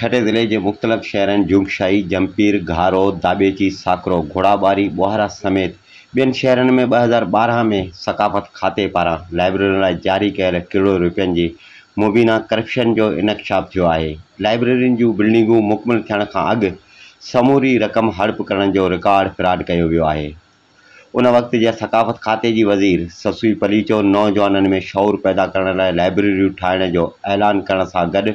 छठे ज़िले के मुख़्तलिफ़ शहरनि जुगशाई, जमपीर, घारो, दाबेची, साकरो, घोड़ाबारी, ॿोहारा समेत ॿियनि शहरनि में 2012 में सक़ाफ़त खाते पारां लाइब्रेरियुनि लाइ जारी कयल किरोड़ रुपयनि जी मुबीना करप्शन जो इंकशाफ थियो आहे। लाइब्रेरियुनि जूं बिल्डिंगूं मुकमिल थियण खां अॻु समूरी रक़म हड़प करण जो रिकॉर्ड फ्राड कयो वियो आहे। उन वक़्त जे सक़ाफ़त खाते जी वज़ीर ससुई पलीचो नौजवाननि में शऊर पैदा करण लाइ लाइब्रेरियूं ठाहिण जो ऐलान करण सां गॾु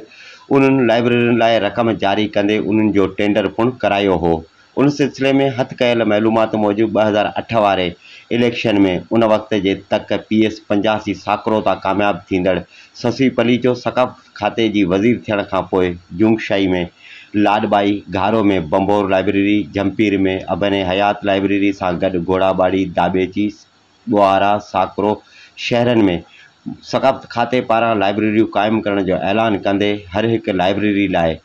उन्हनि लाइब्रेरियुनि लाइ रक़म जारी कंदे उन्हनि जो टेंडर पिणु करायो हो। उन सिलसिले में हथ कयल मालूमात मूजिबि 2008 वारे इलेक्शन में उन वक़्त जे तक PS 85 साकरो तां कामयाबु थींदड़ ससुई पलीचो सक़ाफ़त खाते जी वज़ीर थियण खां पोइ जुगशाई में लाडबाई, घारो में बंबोर लाइब्रेरी, जमपीर में अबने हयात लाइब्रेरी सां गॾु घोड़ाबाड़ी, दाबेची, ॿोहारा, साकरो शहरनि में सक़ाफ़त खाते पारां लाइब्रेरियूं क़ाइमु करण जो ऐलान कंदे हर हिकु लाइब्रेरी लाइ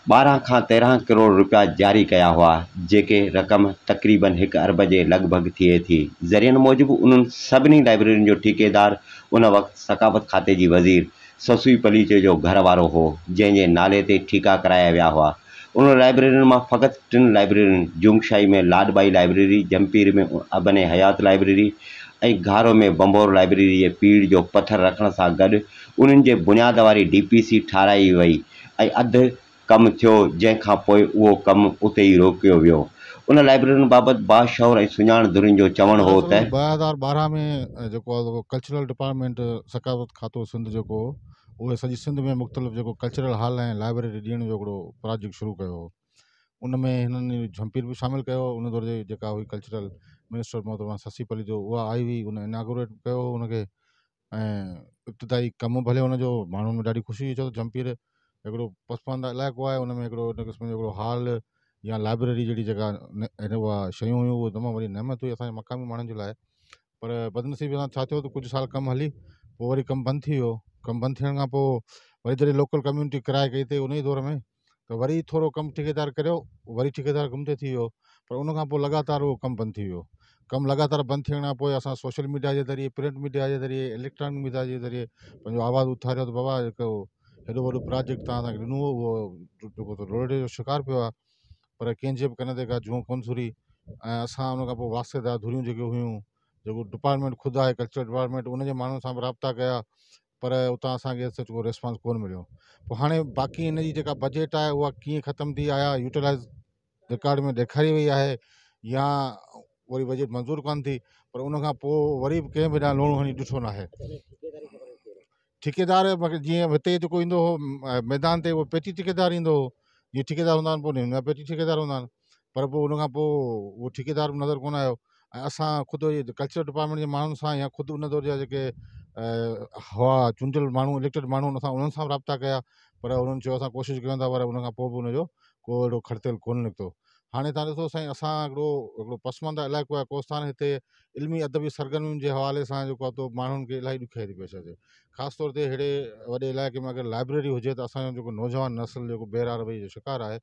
12 खां 13 किरोड़ रुपया जारी कया हुआ, जेके रक़म तक़रीबन 1 अरब जे लॻभॻि थिए थी। ज़रियनि मूजिबि उन्हनि सभिनी लाइब्रेरियुनि जो ठेकेदार उन वक़्तु सक़ाफ़त खाते जी वज़ीर ससुई पलीचे जो घर वारो हो, जंहिंजे नाले ते ठीका कराया विया हुआ। उन लाइब्रेरियुनि मां फ़क़ति 3 लाइब्रेरियुनि जुगशाई में लाडबाई लाइब्रेरी, जमपीर में अबने हयात लाइब्रेरी ऐं घारो में बंबोर लाइब्रेरी जे पीड़ जो पथर रखण सां गॾु उन्हनि जे बुनियाद वारी DPC ठाराई वई ऐं अधु कमु थियो, जंहिंखां पोइ उहो कमु उते ई रोकियो वियो। उन लाइब्रेरियुनि बाबति बाशऊर ऐं सुञाण धुरियुनि जो चवणु हो त 2012 में जेको कल्चरल डिपार्टमेंट सक़ाफ़त खातो सिंध जेको उहे सॼी सिंध में मुख़्तलिफ़ जेको कल्चरल हॉल ऐं लाइब्रेरी ॾियण जो हिकिड़ो प्रोजेक्ट शुरू कयो हो। उन में हिननि झमपीर बि शामिलु कयो। उन दौर जे जेका हुई कल्चरल मिनिस्टर मोहतरमा ससी पली जो उहा आई हुई, उन इनागोरेट कयो हुनखे ऐं इब्तिदाई कमु भले हुनजो माण्हुनि में ॾाढी ख़ुशी हुई। छो त जमपीर हिकिड़ो पसमानदा इलाइक़ो आहे, उन में हिकिड़ो इन क़िस्म जो हिकिड़ो हॉल या लाइब्रेरी जहिड़ी जेका उहा शयूं हुयूं उहे तमामु वॾी नेमत हुई असांजे मक़ामी माण्हुनि जे लाइ। पर बदनसीबी सां छा थियो त कुझु साल कमु हली, पोइ वरी कमु बंदि थी वियो। कमु बंदि थियण खां पोइ वरी जॾहिं लोकल कम्यूनिटी किराए कई अथई उन ई दौर में, त वरी थोरो कमु ठेकेदार करियो, वरी ठेकेदार कमु ते थी वियो। पर उन खां पोइ लगातार उहो कमु बंदि थी वियो। कमु लगातार बंदि थियण खां पोइ असां सोशल मीडिया जे ज़रिए, प्रिंट मीडिया जे ज़रिए, इलेक्ट्रॉनिक मीडिया जे ज़रिए पंहिंजो आवाज़ु उथारियो त बाबा हिकु हेॾो वॾो प्रोजेक्ट तव्हां असांखे ॾिनो, उहो जेको रोड़े जो शिकार पियो आहे। पर कंहिंजे बि कन ते का जूं कोन सुरी ऐं असां उन खां पोइ वास्तेदार धुरियूं जेके हुयूं, जेको डिपार्टमेंट ख़ुदि आहे कल्चरल डिपार्टमेंट, उनजे माण्हुनि सां बि राब्ता कया, पर उतां असांखे सचो रिस्पॉन्स कोन मिलियो। पोइ हाणे बाक़ी इन जी जेका बजट आहे उहा कीअं ख़तमु थी आया यूटिलाइज़ रिकॉर्ड में ॾेखारी वई आहे या वरी बजट मंज़ूरु कोन थी, पर उन खां पोइ वरी बि कंहिं बि ॾांहुं लूणु हणी ॾिठो न आहे। ठेकेदार जीअं हिते जेको ईंदो हो मैदान ते, उहो पेटी ठेकेदार ईंदो हो। जीअं ठेकेदार हूंदा आहिनि पोइ पेटी ठेकेदार हूंदा आहिनि, पर पोइ उन खां पोइ उहो ठेकेदार बि नज़र कोन आयो। ऐं असां ख़ुदि कल्चरल डिपार्टमेंट जे माण्हुनि सां या ख़ुदि उन दौर जा जेके हुआ चूंडियल माण्हू, इलेक्टेड माण्हू, असां उन्हनि सां बि राब्ता कया, पर उन्हनि चयो असां कोशिशि कयूं था, पर उन खां पोइ बि उनजो को अहिड़ो खर्तियल कोन निकितो। हाणे तव्हां ॾिसो साईं, असां हिकिड़ो पसमानदा इलाइक़ो आहे कोस्तान, हिते इल्मी अदबी सरगर्मियुनि जे हवाले सां जेको आहे तो माण्हुनि खे इलाही ॾुखियाई थी पेश अचे। ख़ासि तौर ते अहिड़े वॾे इलाइक़े में अगरि लाइब्रेरी हुजे त असांजो जेको नौजवान नस्ल जेको बेरा रवैये जो शिकारु आहे,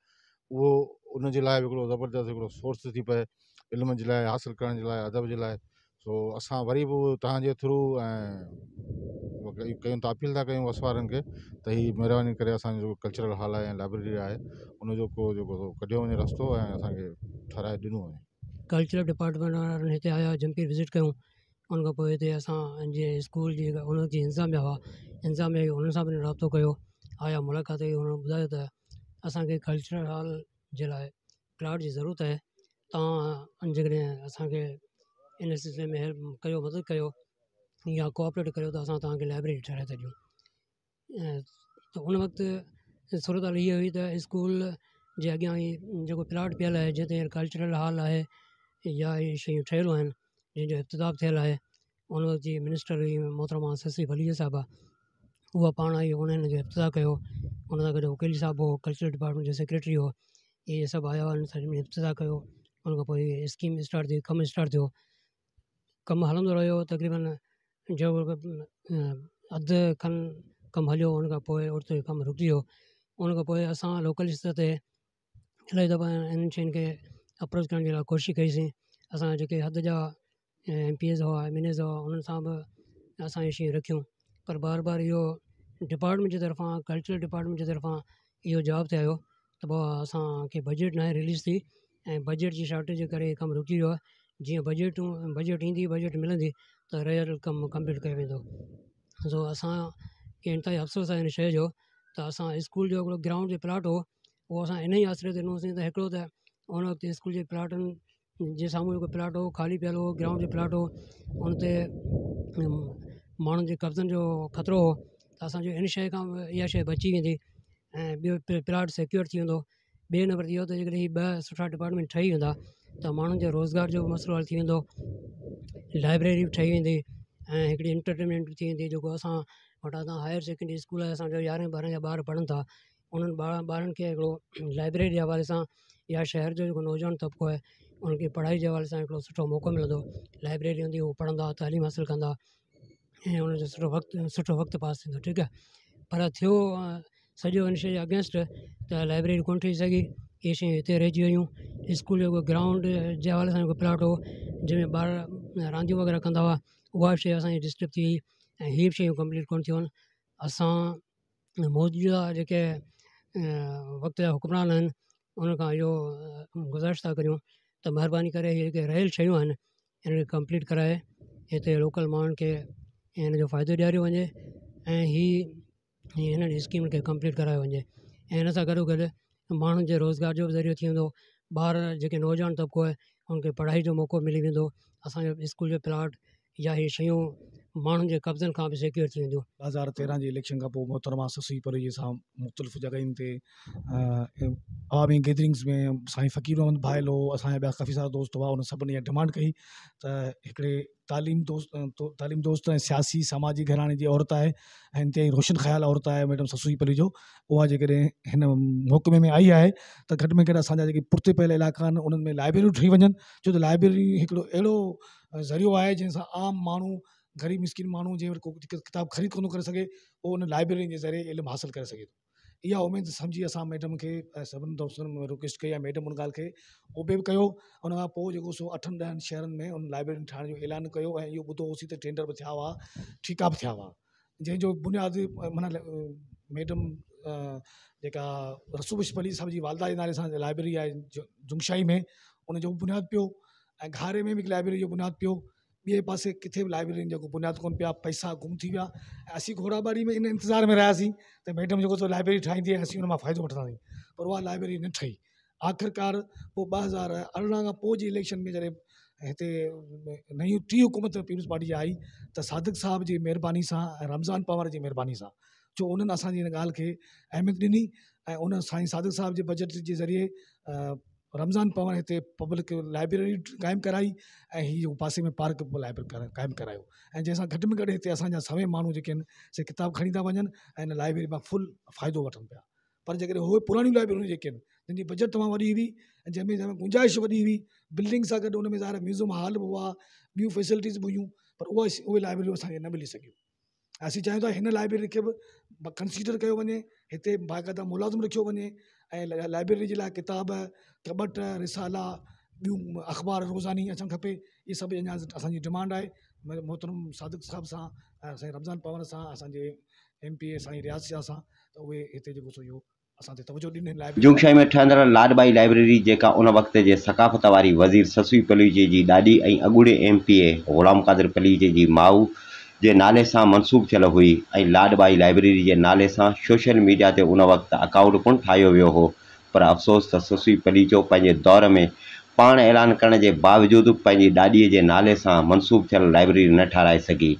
उहो उन जे लाइ हिकिड़ो ज़बरदस्त हिकिड़ो सोर्स थी पए इल्म जे लाइ, हासिलु करण जे लाइ, अदब जे लाइ। सो असां वरी बि तव्हांजे थ्रू ऐं कयूं था, अपील था कयूं वसवारनि खे त हीअ महिरबानी करे असांजो जेको कल्चरल हॉल आहे ऐं लाइब्रेरी आहे उनजो को जेको कढियो वञे रस्तो ऐं असांखे ठाराए ॾिनो वञे। कल्चरल डिपार्टमेंट वारनि हिते आया, जमपीर विज़िट कयूं। उन खां पोइ हिते असां जीअं स्कूल जी उनजी इंतिज़ामिया हुआ, इंतिज़ामिया उन्हनि सां बि राब्तो कयो, आया मुलाक़ात कई। उन्हनि ॿुधायो त असांखे कल्चरल हॉल जे लाइ प्लाट जी ज़रूरत आहे, तव्हां जेकॾहिं असांखे इन सिलसिले में हेल्प कयो, मदद कयो या कोऑपरेट कयो त असां तव्हांखे लाइब्रेरी ठाराए था ॾियूं। त उन वक़्तु सूरत हाल इहा हुई त स्कूल जे अॻियां ई जेको प्लाट पियल आहे जिते कल्चरल हॉल आहे या इहे शयूं ठहियलु आहिनि जंहिंजो इफ़्तिताब थियलु आहे, उन वक़्तु जी मिनिस्टर हुई मोहतरमा ससी वलीअ साहिबा, उहा पाण आई, उन हिन जो इफ़्तिताह कयो। उन सां गॾु वकील साहिबु हो, कल्चरल डिपार्टमेंट जो सेक्रेटरी हो, इहे सभु आया हुआ, सॼी इफ़्तिताह कयो। उन खां पोइ स्कीम स्टार्ट थी, कमु स्टार्ट थियो। कमु हलंदो रहियो तक़रीबन जो अधु खनि कमु हलियो, उन खां पोइ उते कमु रुकिजी वियो। उन खां पोइ असां लोकल स्तर ते इलाही दफ़ा इन्हनि शयुनि खे अप्रोच करण जे लाइ कोशिशि कईसीं। असां जेके हद जा MPs हुआ, MNAs हुआ, उन्हनि सां बि असां इहे शयूं रखियूं, पर बार बार इहो डिपार्टमेंट जे तरफ़ां, कल्चरल डिपार्टमेंट जे तरफ़ां इहो जवाब ते आयो त भाउ असांखे बजट न आहे रिलीज़ थी ऐं बजट जी शॉर्टेज जे करे कमु रुकी वियो आहे। जीअं बजट ईंदी बजट मिलंदी त रहियल कमु कंप्लीट कयो वेंदो। सो असांखे इंतिहाई अफ़सोस आहे हिन शइ जो त असां स्कूल जो हिकिड़ो ग्राउंड जो प्लाट हो उहो असां इन ई आसिरे ते ॾिनोसीं त हिकिड़ो त उन वक़्तु स्कूल जे प्लाटनि जे साम्हूं जेको प्लाट हो ख़ाली पियल हो, ग्राउंड जो प्लाट हो, उन ते माण्हुनि जे कब्ज़नि जो ख़तरो हो त असांजो इन शइ खां इहा शइ बची वेंदी ऐं ॿियो प्लाट सिक्योर थी वेंदो। ॿिए नंबर ते इहो त जेकॾहिं हीअ 2 सुठा डिपार्टमेंट ठही वेंदा त माण्हुनि जे रोज़गार जो बि मसइलो हल थी वेंदो, लाइब्रेरी बि ठही वेंदी ऐं हिकिड़ी एंटरटेनमेंट बि थी वेंदी। जेको असां वटां तव्हां हायर सेकेंडरी स्कूल आहे, असांजो 11 12 जा ॿार पढ़नि था, उन्हनि ॿारनि खे हिकिड़ो लाइब्रेरी जे हवाले सां या शहर जो जेको नौजवान तबिको आहे उनखे पढ़ाई जे हवाले सां हिकिड़ो सुठो मौक़ो मिलंदो। लाइब्रेरी हूंदी, उहो पढ़ंदा, तालीम हासिलु कंदा ऐं उनजो सुठो वक़्तु पास थींदो। ठीकु आहे, पर थियो सॼो इन शइ जे अगेंस्ट त लाइब्रेरी कोन ठही सघी, इहे शयूं हिते रहिजी वियूं। स्कूल जो जेको ग्राउंड जे हवाले सां जेको प्लाट हो जंहिंमें ॿार रांदियूं वग़ैरह कंदा हुआ, उहा शइ असांजी डिस्टर्ब थी ऐं हीअ बि शयूं कंप्लीट कोन थियूं आहिनि। असां मौजूदा जेके वक़्त जा हुक्मरान आहिनि उन खां इहो गुज़ारिश था करियूं त महिरबानी करे इहे जेके रहियल शयूं आहिनि इनखे कंप्लीट कराए हिते लोकल माण्हुनि खे हिन जो फ़ाइदो ॾियारियो वञे ऐं हिननि स्कीम खे कंप्लीट करायो वञे ऐं हिन सां गॾोगॾु माण्हुनि जे रोज़गार जो बि ज़रियो थी वेंदो। ॿार जेके नौजवान तबिको आहे उनखे पढ़ाई जो मौक़ो मिली वेंदो। असांजो स्कूल जो प्लाट या इहे शयूं माण्हुनि जे कब्ज़नि खां बि सिक्योर थी वेंदियूं। 2013 जी इलेक्शन खां पोइ मोहतरमा ससुई परी सां मुख़्तलिफ़ जॻहियुनि ते आवामी गैदरिंग्स में साईं फ़कीर अहमद भाइल हो, असांजा ॿिया काफ़ी सारा दोस्त हुआ, उन सभिनी इहा डिमांड कई त हिकिड़े तालीम दोस्त ऐं सियासी समाजी घराणे जी औरत आहे ऐं इंतिहाई रोशन ख़्याल औरत आहे मैडम ससुई पली जो, उहा जेकॾहिं हिन महकमे में आई आहे त घटि में घटि असांजा जेके पुर्ते पयल इलाइक़ा आहिनि उन्हनि में लाइब्रेरियूं ठही वञनि, छो त लाइब्रेरी हिकिड़ो अहिड़ो ज़रियो आहे जंहिंसां आम माण्हू ग़रीब मिसकिन माण्हू जंहिं वटि को किताब ख़रीद कोन करे सघे उहो उन लाइब्रेरी जे ज़रिए इल्मु हासिलु करे सघे थो। इहा उमेद सम्झी असां मैडम खे सभिनी दोस्तनि में रिक्वेस्ट कई आहे, मैडम उन ॻाल्हि खे ओबे बि कयो। उन खां पोइ जेको सो 8-10 शहरनि में उन लाइब्रेरी ठाहिण जो ऐलान कयो ऐं इहो ॿुधो होसीं त टेंडर बि थिया हुआ, ठीका बि थिया हुआ, जंहिंजो बुनियादी माना मैडम जेका रसूबश पली साहिब जी वालदा जे नाले सां लाइब्रेरी आहे जुंगशाई में, उनजो बुनियादु पियो ऐं घारे में बि लाइब्रेरी जो बुनियादु पियो। ॿिए पासे किथे बि लाइब्रेरी जो बुनियादु कोन पिया, पैसा गुम थी विया ऐं असीं घोड़ाबाड़ी में इन इंतज़ार में रहियासीं त मैडम जेको लाइब्रेरी ठाहींदी ऐं असीं उन मां फ़ाइदो वठंदासीं, पर उहा लाइब्रेरी न ठही। आख़िरकार पोइ 2018 खां पोइ जी इलेक्शन में जॾहिं हिते नई टी हुकूमत पीपल्स पार्टी जी आई त सादिक साहिब जी महिरबानी सां ऐं रमज़ान पवार जी महिरबानी सां, छो उन्हनि असांजी हिन ॻाल्हि खे अहमियत ॾिनी ऐं उन साईं सादिक साहिब जे बजट जे ज़रिए रमज़ान पवार हिते पब्लिक लाइब्रेरी क़ाइमु कराई ऐं हीअ पासे में पार्क लाइब्रेरी क़ाइमु करायो ऐं जंहिंसां घटि में घटि हिते असांजा सभई माण्हू जेके आहिनि से किताब खणी था वञनि ऐं हिन लाइब्रेरी मां फुल फ़ाइदो वठनि पिया। पर जेकॾहिं उहे पुराणियूं लाइब्रेरियूं जेके आहिनि जंहिंजी बजट तमामु वॾी हुई ऐं जंहिंमें गुंजाइश वॾी हुई, बिल्डिंग सां गॾु उन में ज़ाहिर म्यूज़ियम हॉल बि हुआ, ॿियूं फैसिलिटीज़ बि हुयूं, पर उहे लाइब्रेरियूं असांखे न मिली सघियूं। असीं चाहियूं था हिन लाइब्रेरी खे बि कंसीडर कयो वञे, हिते बाक़ाइदा मुलाज़िम रखियो वञे ऐं लाइब्रेरी जे लाइ किताब, कबट, रिसाला, ॿियूं अख़बार रोज़ानी अचणु खपे। इहे सभु अञा असांजी डिमांड आहे। मोहतरम सादिक साहिब सां साईं रमज़ान पवार सां, असांजे MP साईं रियाज़ शाह सां, त उहे हिते जेको सो इहो असां ते तवजो ॾिनी लाइब्रेरी जुंगशाई में ठहंदड़ लाडबाई लाइब्रेरी जेका उन वक़्त जे सक़ाफ़त वारी वज़ीर ससुई पलीजे जी ॾाॾी ऐं अॻूणे MPA ग़ुलाम क़ादिर पलीजे जी माउ जे नाले सां मनसूब थियल हुई ऐं लाडबाई लाइब्रेरी जे नाले सां सोशल मीडिया ते उन वक़्तु अकाउंट पिणु ठाहियो वियो हो, पर अफ़सोस त ससुई पलीजो पंहिंजे दौर में पाण ऐलान करण जे बावजूदि पंहिंजी ॾाॾीअ जे नाले सां मनसूब थियल लाइब्रेरी न ठाराए सघी।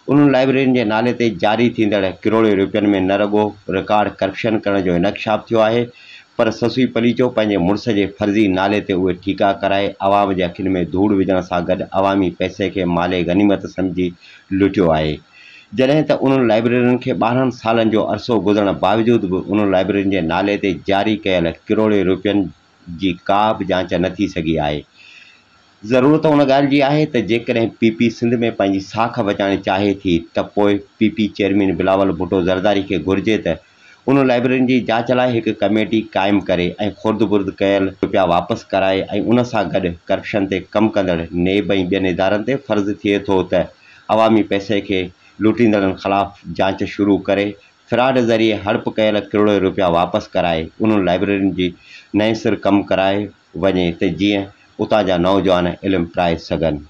उन्हनि लाइब्रेरियुनि जे नाले ते जारी थींदड़ किरोड़े रुपयनि में न रुॻो रिकॉर्ड करप्शन करण जो इंकशाफ थियो आहे, पर ससुई पलीजो पंहिंजे मुड़ुस जे फर्ज़ी नाले ते उहे ठीका कराए आवाम जे अखियुनि में धूड़ विझण सां गॾु अवामी पैसे खे माले गनीमत सम्झी लुटियो आहे। जॾहिं त उन्हनि लाइब्रेरियुनि खे 12 सालनि जो अरसो गुज़रण बावजूदि बि उन्हनि लाइब्रेरियुनि जे नाले ते जारी कयल किरोड़े रुपयनि जी का बि जांच न थी सघी आहे। ज़रूरत उन ॻाल्हि जी आहे त जेकॾहिं PP सिंध में पंहिंजी साख बचाइण चाहे थी त पोइ PP चेयरमैन बिलावल भुट्टो ज़रदारी खे घुरिजे त उन लाइब्रेरियुनि जी जांच लाइ हिकु कमेटी क़ाइमु करे ऐं खुर्द बुर्द कयल रुपया वापसि कराए ऐं उन सां गॾु करप्शन ते कमु कंदड़ नेब ऐं ॿियनि इदारनि ते फ़र्ज़ु थिए थो त अवामी पैसे खे लूटींदड़नि ख़िलाफ़ जांच शुरू करे फ्रॉड ज़रिए हड़प कयल किरोड़ रुपया वापसि कराए उन्हनि लाइब्रेरियुनि जी नए सिर कमु कराए वञे त जीअं उतां जा नौजवान इल्मु पाए सघनि।